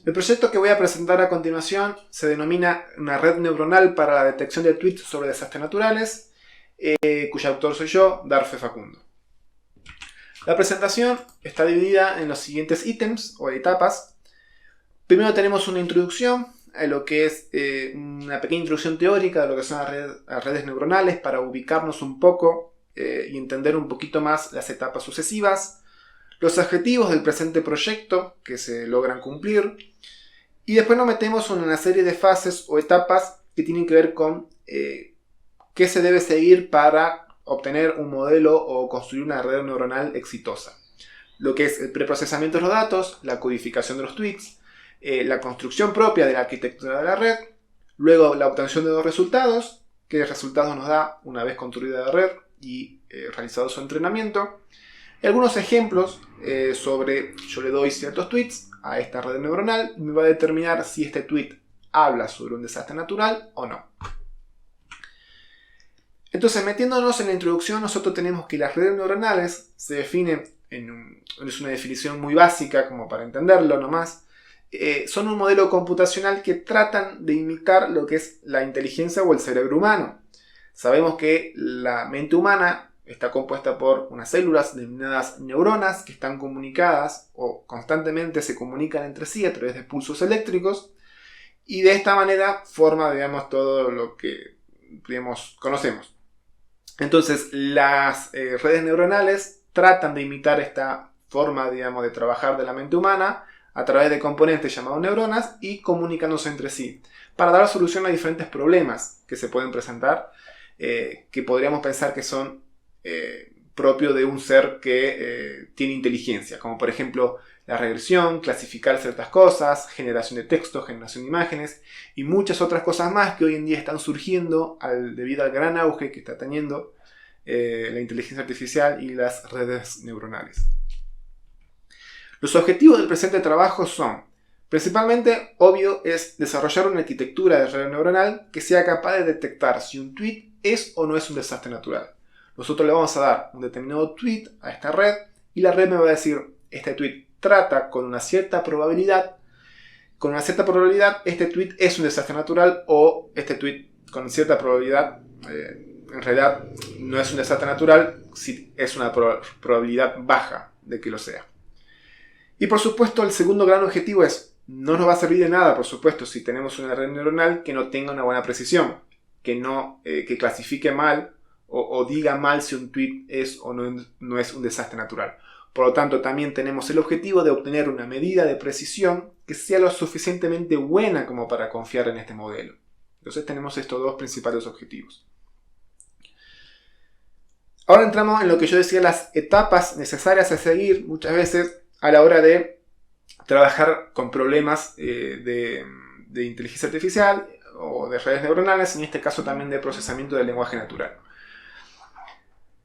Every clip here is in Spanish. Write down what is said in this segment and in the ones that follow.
El proyecto que voy a presentar a continuación se denomina una red neuronal para la detección de tweets sobre desastres naturales, cuyo autor soy yo, Darfe Facundo. La presentación está dividida en los siguientes ítems o etapas. Primero tenemos una introducción a lo que es una pequeña introducción teórica de lo que son las redes neuronales para ubicarnos un poco y entender un poquito más las etapas sucesivas, los objetivos del presente proyecto que se logran cumplir, y después nos metemos en una serie de fases o etapas que tienen que ver con qué se debe seguir para obtener un modelo o construir una red neuronal exitosa. Lo que es el preprocesamiento de los datos, la codificación de los tweets, la construcción propia de la arquitectura de la red, luego la obtención de los resultados, qué resultados nos da una vez construida la red y realizado su entrenamiento, y algunos ejemplos sobre, yo le doy ciertos tweets a esta red neuronal y me va a determinar si este tweet habla sobre un desastre natural o no. Entonces, metiéndonos en la introducción, nosotros tenemos que las redes neuronales se definen es una definición muy básica como para entenderlo nomás, son un modelo computacional que tratan de imitar lo que es la inteligencia o el cerebro humano. Sabemos que la mente humana está compuesta por unas células denominadas neuronas que están comunicadas o constantemente se comunican entre sí a través de pulsos eléctricos y de esta manera forma, digamos, todo lo que, digamos, conocemos. Entonces, las redes neuronales tratan de imitar esta forma, digamos, de trabajar de la mente humana a través de componentes llamados neuronas y comunicándose entre sí para dar solución a diferentes problemas que se pueden presentar, que podríamos pensar que son propios de un ser que tiene inteligencia, como por ejemplo la regresión, clasificar ciertas cosas, generación de texto, generación de imágenes y muchas otras cosas más que hoy en día están surgiendo debido al gran auge que está teniendo la inteligencia artificial y las redes neuronales. Los objetivos del presente trabajo son, principalmente, obvio, es desarrollar una arquitectura de red neuronal que sea capaz de detectar si un tweet es o no es un desastre natural. Nosotros le vamos a dar un determinado tweet a esta red y la red me va a decir, este tweet trata con una cierta probabilidad, este tweet es un desastre natural o este tweet con cierta probabilidad, en realidad no es un desastre natural, si es una probabilidad baja de que lo sea. Y por supuesto el segundo gran objetivo es, no nos va a servir de nada, por supuesto, si tenemos una red neuronal que no tenga una buena precisión, que clasifique mal o diga mal si un tweet es o no es un desastre natural. Por lo tanto, también tenemos el objetivo de obtener una medida de precisión que sea lo suficientemente buena como para confiar en este modelo. Entonces tenemos estos dos principales objetivos. Ahora entramos en lo que yo decía, las etapas necesarias a seguir muchas veces a la hora de trabajar con problemas de inteligencia artificial o de redes neuronales, en este caso también de procesamiento del lenguaje natural.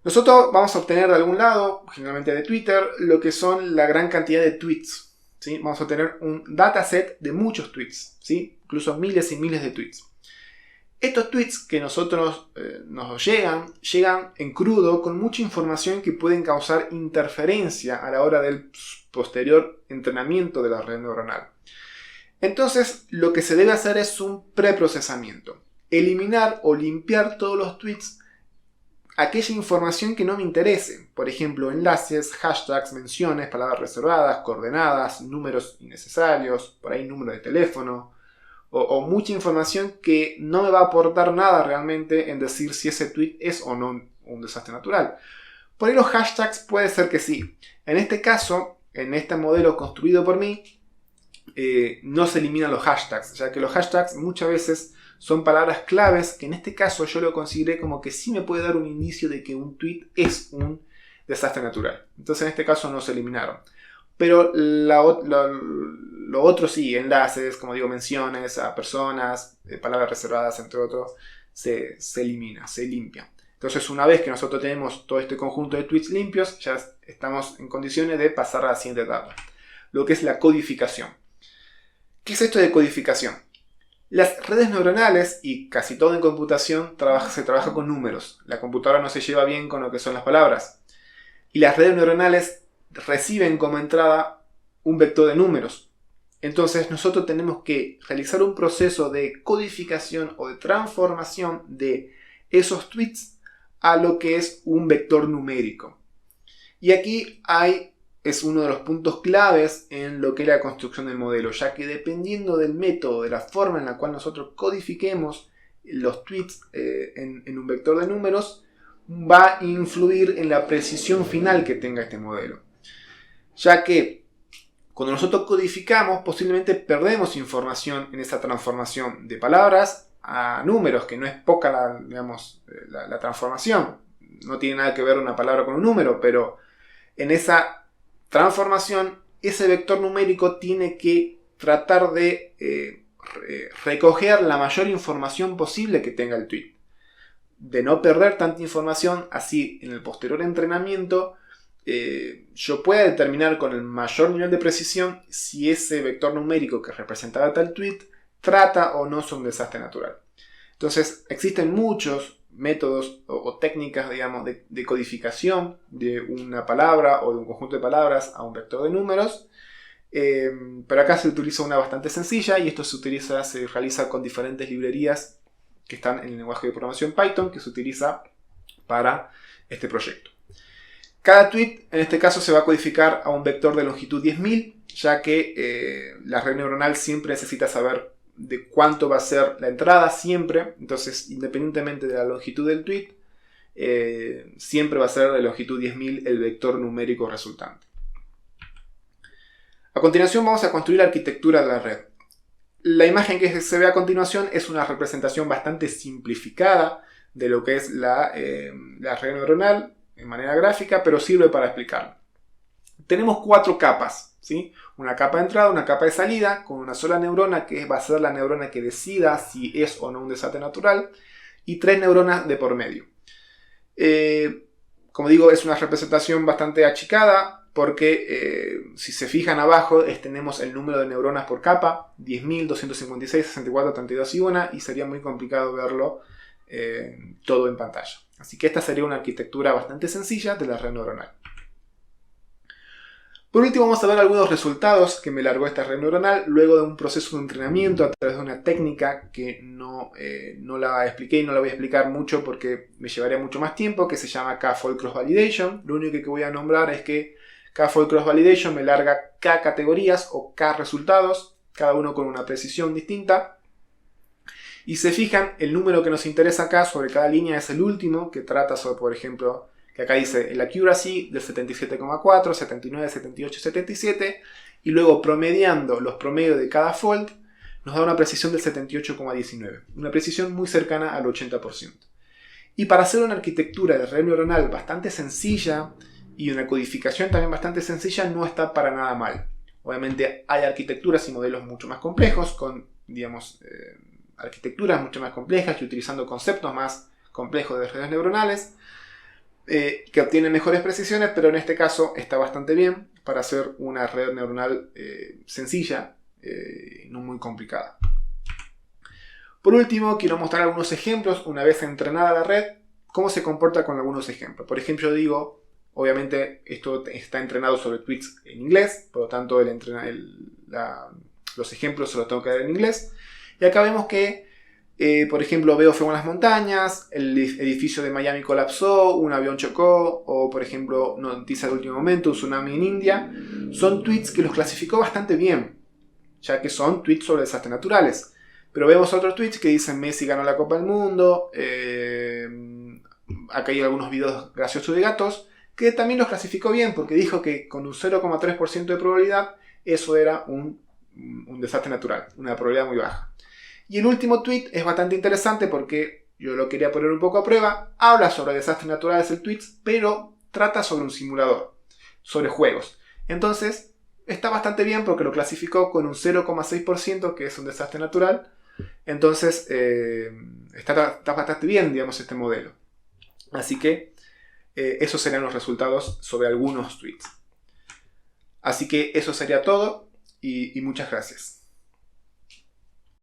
Nosotros vamos a obtener de algún lado, generalmente de Twitter, lo que son la gran cantidad de tweets, ¿sí? Vamos a tener un dataset de muchos tweets, ¿sí? Incluso miles y miles de tweets. Estos tweets que nosotros nos llegan en crudo con mucha información que pueden causar interferencia a la hora del posterior entrenamiento de la red neuronal. Entonces, lo que se debe hacer es un preprocesamiento. Eliminar o limpiar todos los tweets, aquella información que no me interese. Por ejemplo, enlaces, hashtags, menciones, palabras reservadas, coordenadas, números innecesarios, por ahí número de teléfono, o mucha información que no me va a aportar nada realmente en decir si ese tweet es o no un desastre natural. Por ahí los hashtags puede ser que sí. En este caso, en este modelo construido por mí, no se eliminan los hashtags, ya que los hashtags muchas veces son palabras claves que en este caso yo lo consideré como que sí me puede dar un indicio de que un tweet es un desastre natural. Entonces en este caso no se eliminaron. Pero lo otro sí, enlaces, como digo, menciones a personas, palabras reservadas, entre otros, se elimina, se limpia. Entonces una vez que nosotros tenemos todo este conjunto de tweets limpios, ya estamos en condiciones de pasar a la siguiente etapa, lo que es la codificación. ¿Qué es esto de codificación? Las redes neuronales, y casi todo en computación, se trabaja con números. La computadora no se lleva bien con lo que son las palabras. Y las redes neuronales reciben como entrada un vector de números. Entonces nosotros tenemos que realizar un proceso de codificación o de transformación de esos tweets a lo que es un vector numérico. Y aquí es uno de los puntos claves en lo que es la construcción del modelo, ya que dependiendo del método, de la forma en la cual nosotros codifiquemos los tweets en un vector de números, va a influir en la precisión final que tenga este modelo. Ya que cuando nosotros codificamos, posiblemente perdemos información en esa transformación de palabras a números, que no es poca la transformación. No tiene nada que ver una palabra con un número, pero en esa transformación, ese vector numérico tiene que tratar de recoger la mayor información posible que tenga el tweet. De no perder tanta información, así en el posterior entrenamiento yo pueda determinar con el mayor nivel de precisión si ese vector numérico que representaba tal tweet trata o no sobre un desastre natural. Entonces existen muchos métodos o técnicas, digamos, de codificación de una palabra o de un conjunto de palabras a un vector de números, pero acá se utiliza una bastante sencilla y esto se realiza con diferentes librerías que están en el lenguaje de programación Python que se utiliza para este proyecto. Cada tweet en este caso se va a codificar a un vector de longitud 10.000, ya que la red neuronal siempre necesita saber de cuánto va a ser la entrada, siempre. Entonces, independientemente de la longitud del tweet, siempre va a ser de longitud 10.000 el vector numérico resultante. A continuación vamos a construir la arquitectura de la red. La imagen que se ve a continuación es una representación bastante simplificada de lo que es la red neuronal en manera gráfica, pero sirve para explicarlo. Tenemos 4 capas, ¿sí? Una capa de entrada, una capa de salida, con una sola neurona que va a ser la neurona que decida si es o no un desastre natural, y 3 neuronas de por medio. Como digo, es una representación bastante achicada, porque si se fijan abajo tenemos el número de neuronas por capa, 10.000, 256, 64, 32 y 1, y sería muy complicado verlo todo en pantalla. Así que esta sería una arquitectura bastante sencilla de la red neuronal. Por último vamos a ver algunos resultados que me largó esta red neuronal luego de un proceso de entrenamiento a través de una técnica que no la expliqué y no la voy a explicar mucho porque me llevaría mucho más tiempo, que se llama K-Fold Cross Validation. Lo único que voy a nombrar es que K-Fold Cross Validation me larga K categorías o K resultados, cada uno con una precisión distinta. Y se fijan, el número que nos interesa acá sobre cada línea es el último, que trata sobre, por ejemplo, que acá dice el accuracy del 77,4, 79, 78, 77, y luego promediando los promedios de cada fold, nos da una precisión del 78,19, una precisión muy cercana al 80%. Y para hacer una arquitectura de red neuronal bastante sencilla y una codificación también bastante sencilla, no está para nada mal. Obviamente hay arquitecturas y modelos mucho más complejos, con, digamos, arquitecturas mucho más complejas y utilizando conceptos más complejos de redes neuronales que obtienen mejores precisiones, pero en este caso está bastante bien para hacer una red neuronal sencilla, no muy complicada. Por último, quiero mostrar algunos ejemplos, una vez entrenada la red, cómo se comporta con algunos ejemplos. Por ejemplo, digo, obviamente esto está entrenado sobre tweets en inglés, por lo tanto los ejemplos se los tengo que dar en inglés. Y acá vemos que, por ejemplo, veo fuego en las montañas, el edificio de Miami colapsó, un avión chocó, o por ejemplo, noticia de último momento, un tsunami en India. Son tweets que los clasificó bastante bien, ya que son tweets sobre desastres naturales. Pero vemos otros tweets que dicen Messi ganó la Copa del Mundo, acá hay algunos videos graciosos de gatos, que también los clasificó bien, porque dijo que con un 0,3% de probabilidad eso era un desastre natural, una probabilidad muy baja. Y el último tweet es bastante interesante porque yo lo quería poner un poco a prueba. Habla sobre desastres naturales el tweet, pero trata sobre un simulador, sobre juegos. Entonces está bastante bien porque lo clasificó con un 0,6% que es un desastre natural. Entonces está bastante bien, digamos, este modelo. Así que esos serían los resultados sobre algunos tweets. Así que eso sería todo y muchas gracias.